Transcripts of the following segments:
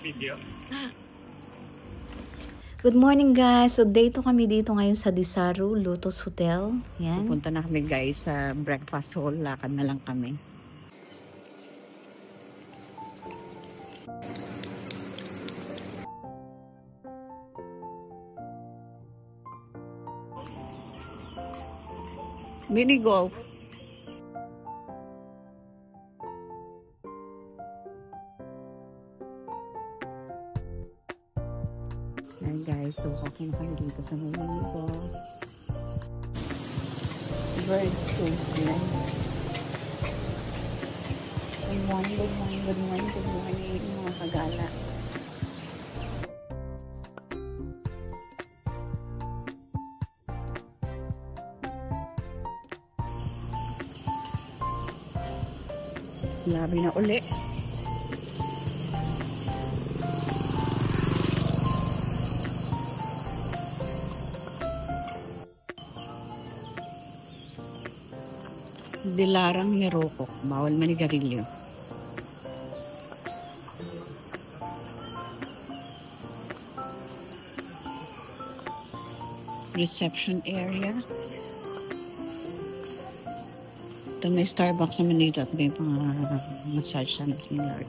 Video. Good morning guys. So day 2 kami dito ngayon sa Desaru Lotus Hotel. Yan. Pupunta na kami guys sa breakfast hall. Lakad na lang kami. Mini golf. Ayan guys, so kakin kayo dito sa mini golf. Bird soup yan. Good morning mga kagala. Labi na uli. Dilarang merokok. Bawal manigarilyo. Reception area. Ito may Starbucks naman dito at may massage sa natin yard.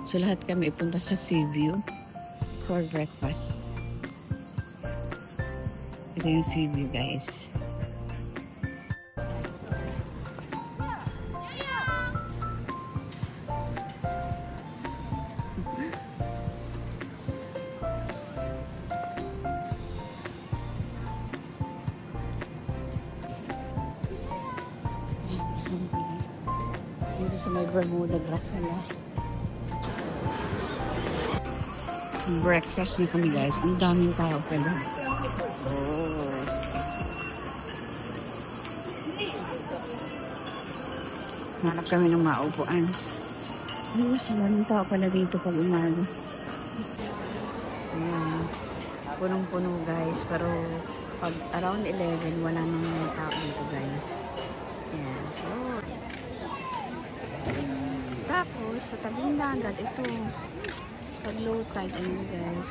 So lahat kami ipunta sa Seaview for breakfast. Ito yung Seaview guys. Dito sa may Bermuda grass nila. Breakfast na kami guys. Ang daming tao pala. Oh. Hanap kami ng maupuan. Ang daming tao pala dito pag umaga. Ayan. Punong-puno guys. Pero pag around 11 wala nang mga tao dito guys. Ayan. So tapos sa tabing dagat ito pag low tide ano guys.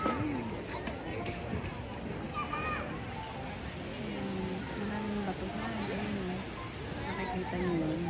Maraming batuhan. Nakikita nyo yun.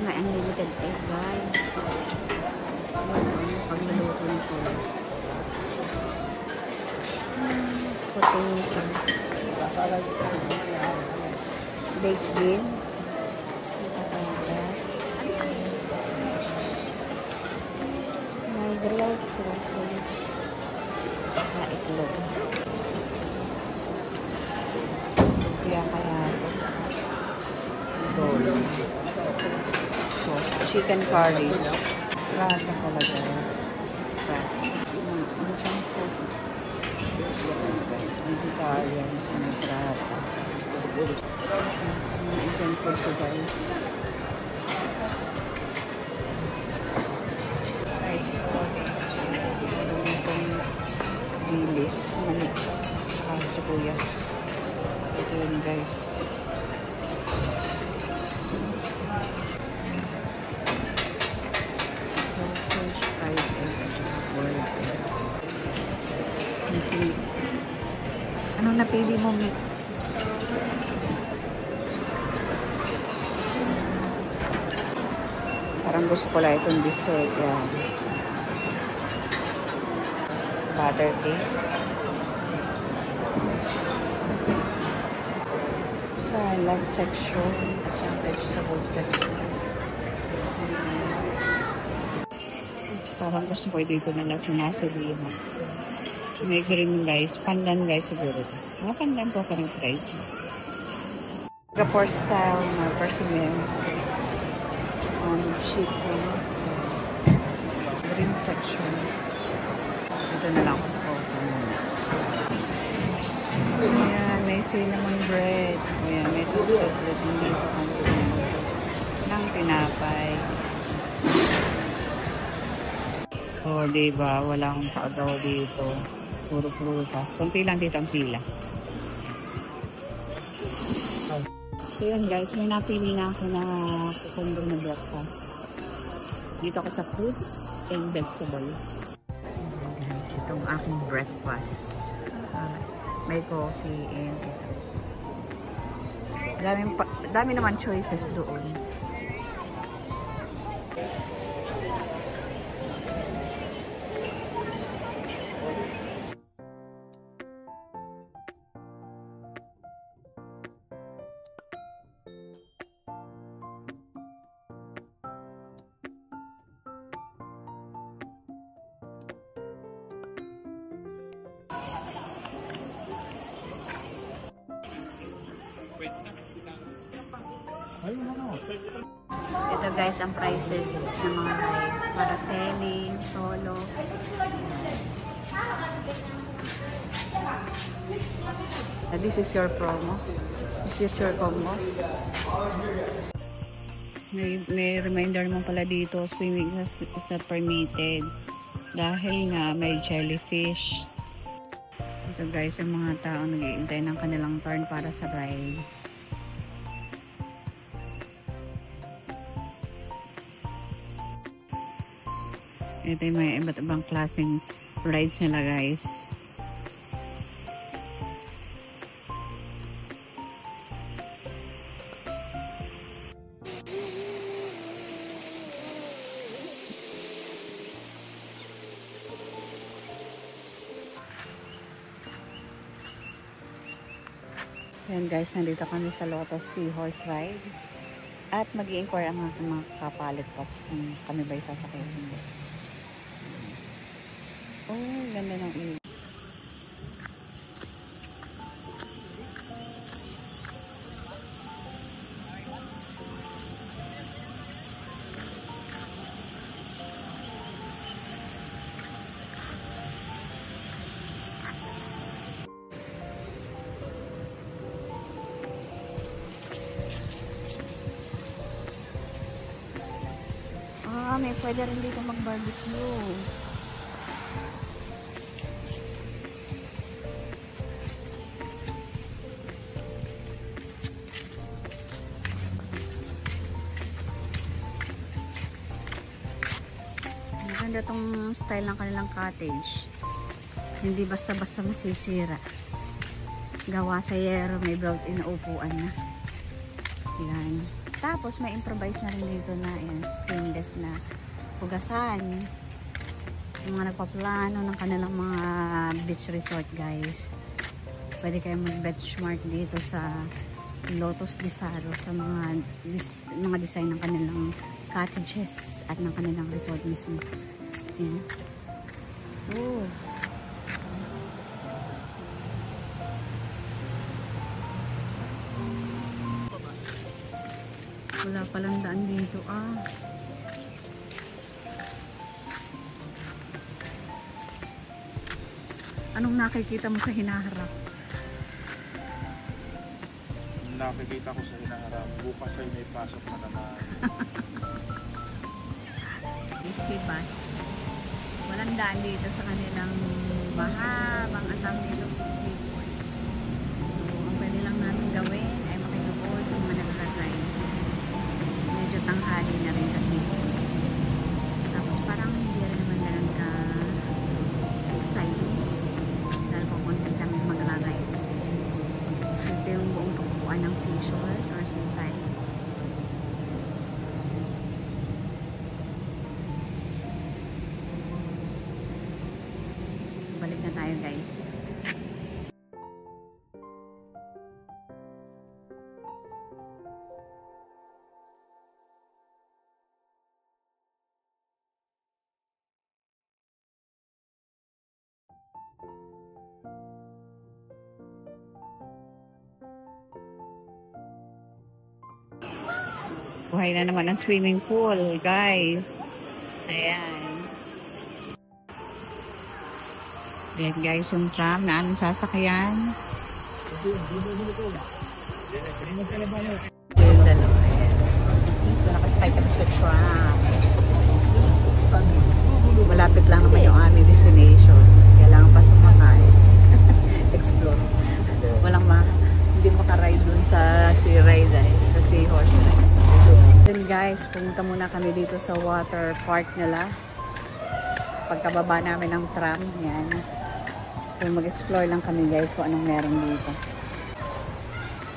May unlimited egg guys. Pagluluto nito. Potato. Baked bean. May grilled sausage. Saka itlog. Kaya dolo. Sauce. Chicken curry. Prata pala guys. Prata. Indian food. Vegetarian sa may prata. Indian food to guys. Rice curry. Itong dilis. Manik. Saka sibuyas. So ito yun guys. Anong napili mo, Mick? Parang gusto ko lang itong dessert. Yan. Butter cake. Salad section. Sa vegetable section. Parang gusto ko dito na lang sinasabihin. May green guys. Pandan guys siguro. Mga pandan po parang price. Singapore style na perfume. Cheap green section. Dito na lang ako sa coffee. Ayan, may cinnamon bread. Ayan, may toasted bread dito. Ng tinapay. O, diba? Walang paagaw dito. Puro prutas. Kunti lang dito ang pila. So yun guys, may napili na ako na cucumber na breakfast. Dito ako sa fruits and vegetables. Guys, itong aking breakfast. May coffee and ito. Dami naman choices doon. Ito guys ang prices ng mga rice para selling, solo. This is your promo. This is your combo. May reminder naman pala dito, swimming is not permitted dahil nga may jellyfish. Ito guys yung mga tao nag-iintay ng kanilang turn para sa ride. Ito yung may iba't ibang klaseng rides nila guys. Ayan guys, nandito kami sa Lotus Seahorse Ride. At mag-i-inquire ang mga kapalit pops kung kami ba'y sasakyan. Oh, ganda ng ilog. May pwede rin dito mag-barbecue. Maganda tong style ng kanilang cottage. Hindi basta-basta masisira. Gawa sa yero, may built-in na upuan na. Yan. Tapos may improvise na rin dito na stainless na hugasan. Yung mga nagpaplano ng kanilang mga beach resort guys. Pwede kayo mag-benchmark dito sa Lotus Desaro sa mga design ng kanilang cottages at ng kanilang resort mismo. Yan. Oh. Wala palang daan dito Anong nakikita mo sa hinaharap? Nakikita ko sa hinaharap. Bukas ay may pasok na naman. Easy bus. Walang daan dito sa kanilang mahabang atang nilo. So, ang pwede lang natin gawin ay makinuol sa mga nagka-rides. Medyo tanghali na rin kasi. Tapos parang hindi rin naman ganun ka exciting. Dahil kung konti kami magra-rides. So, ito yung buong pagpuan ng seashore or seaside. So, balik na tayo guys. Buhay na naman ang swimming pool, guys. Ayan. Ayan guys, yung tram na anong sasakyan. Yung dalawa. Ayan. So, nakasakay kami sa tram. Malapit lang naman yung aming destination. Kailangan pa sumakay. Explore. Hindi makaride dun sa sea ride sa seahorse ride. Then guys, pumunta muna kami dito sa water park nila. Pagkababa namin ng tram, yan. So mag-explore lang kami guys kung anong meron dito.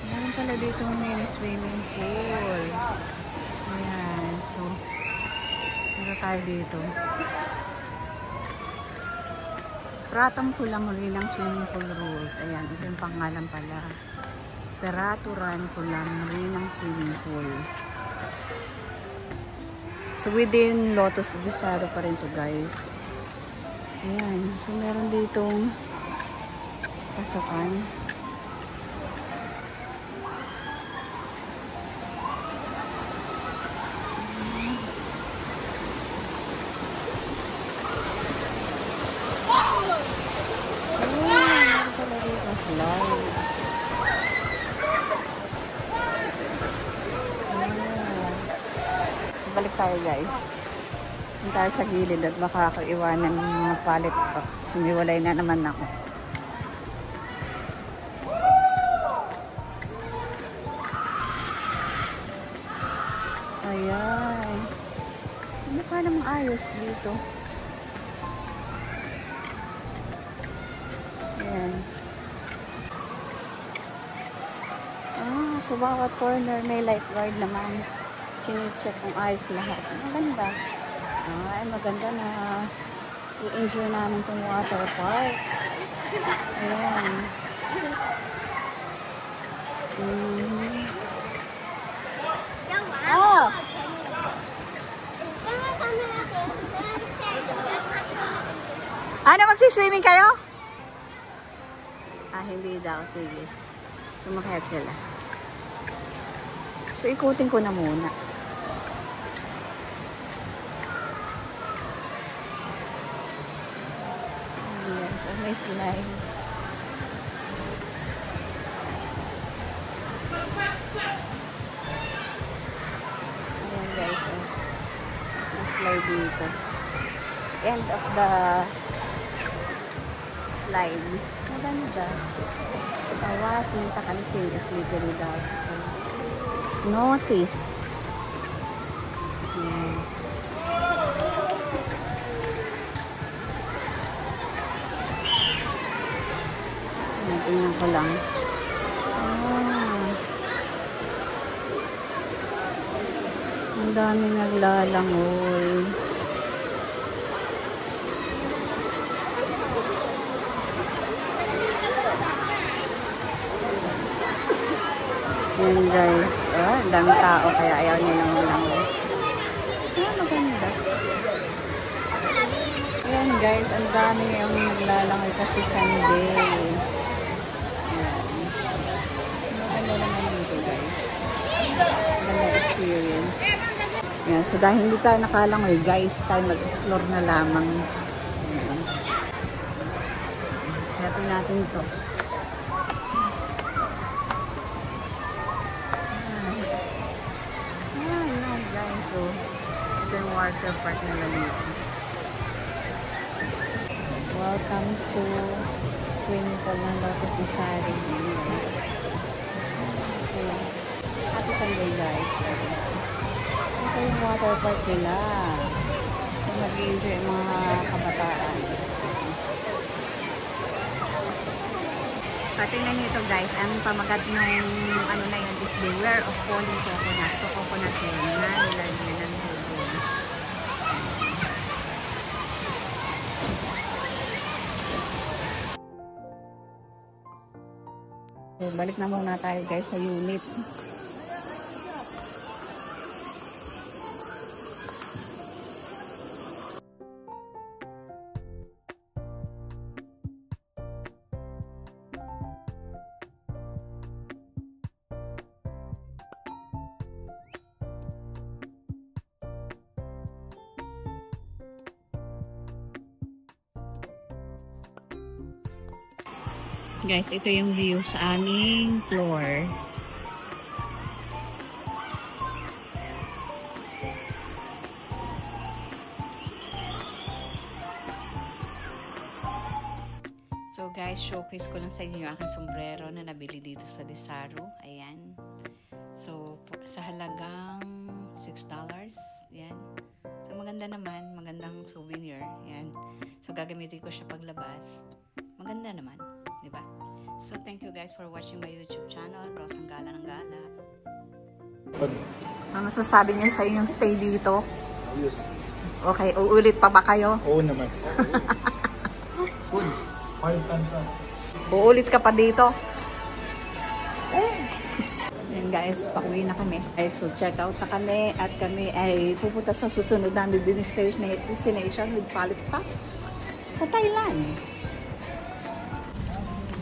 Meron pala dito mini swimming pool. Ayan, so dito tayo dito. Ratang Kulang Marinang Swimming Pool Rules. Ayan, ito yung pangalan pala. Peraturan Kulang Marinang Swimming Pool. So within Lotus Desaro pa rin to guys. Ayan, so meron ditong pasukan. Balik tayo guys. Punta tayo sa gilid at baka ako iwanan ng mga pallet box. Humiwalay na naman ako. Ayan. Ano pa namang ayos dito? Ayan. So bawat corner may lifeguard naman. Chine-check kung ayos lahat. Maganda. Ay, maganda na i-enjoy namin itong water park. Ayan. Oh! Ano, magsiswimming kayo? Hindi daw. Sige. Sumakayat sila. So, ikutin ko na muna. Ayan, so may slide. Ayan guys, may slide dito. End of the slide. Maganda. Tawasin, takalisin, slippery daw. Notice. Ayan. Tingnan ko lang. Ang dami naglalangoy. Ayan guys. Ang dami tao kaya ayaw niya nang langoy. Maganda. Ayan guys. Ang dami yung naglalangoy kasi Sunday. Experience. Yan, so dahil hindi tayo nakalangoy guys, tayo mag-explore na lamang. Ayan. Happy natin ito. Ayan guys, so ito yung water park na dito. Welcome to swimming pool ng Lotus Desaro. Happy Sunday guys. Ito yung water park nila. So, mag-i-enjoy yung mga kabataan. Tingnan nyo ito guys. Ang pamagat ng ano na yun is beware of falling coconut. So coconut yun na nilagyan ng tubig. So balik na muna tayo guys sa unit. Guys, ito yung view sa aming floor. So guys, showcase ko lang sa inyo yung aking sombrero na nabili dito sa Desaru. Ayan. So, sa halagang $6. Yan. So, maganda naman. Magandang souvenir. Yan. So, gagamitin ko siya paglabas. Maganda naman. Diba? So, thank you guys for watching my YouTube channel. Rosang Gala ng Gala. Ano sasabi niyo sa inyong stay dito? Ayos. Okay, uulit pa ba kayo? Oo naman. Pulis. 5 times na. Uulit ka pa dito? Ayan guys, pauwi na kami. So check out na kami at kami ay pupunta sa susunod namin destination with Palit Pack sa Thailand.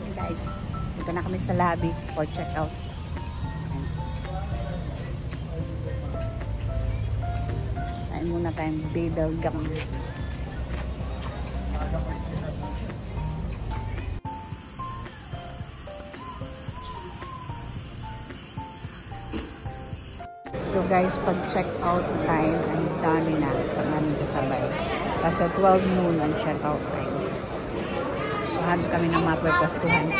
Ayan guys, dito na kami sa lobby for check out. Kain muna tayong bidelgam. So guys, pag check out time, ang dami na pag namin kasabay. Kasi 12 noon ang check out time. So, hanap kami ng mapapwestuhan.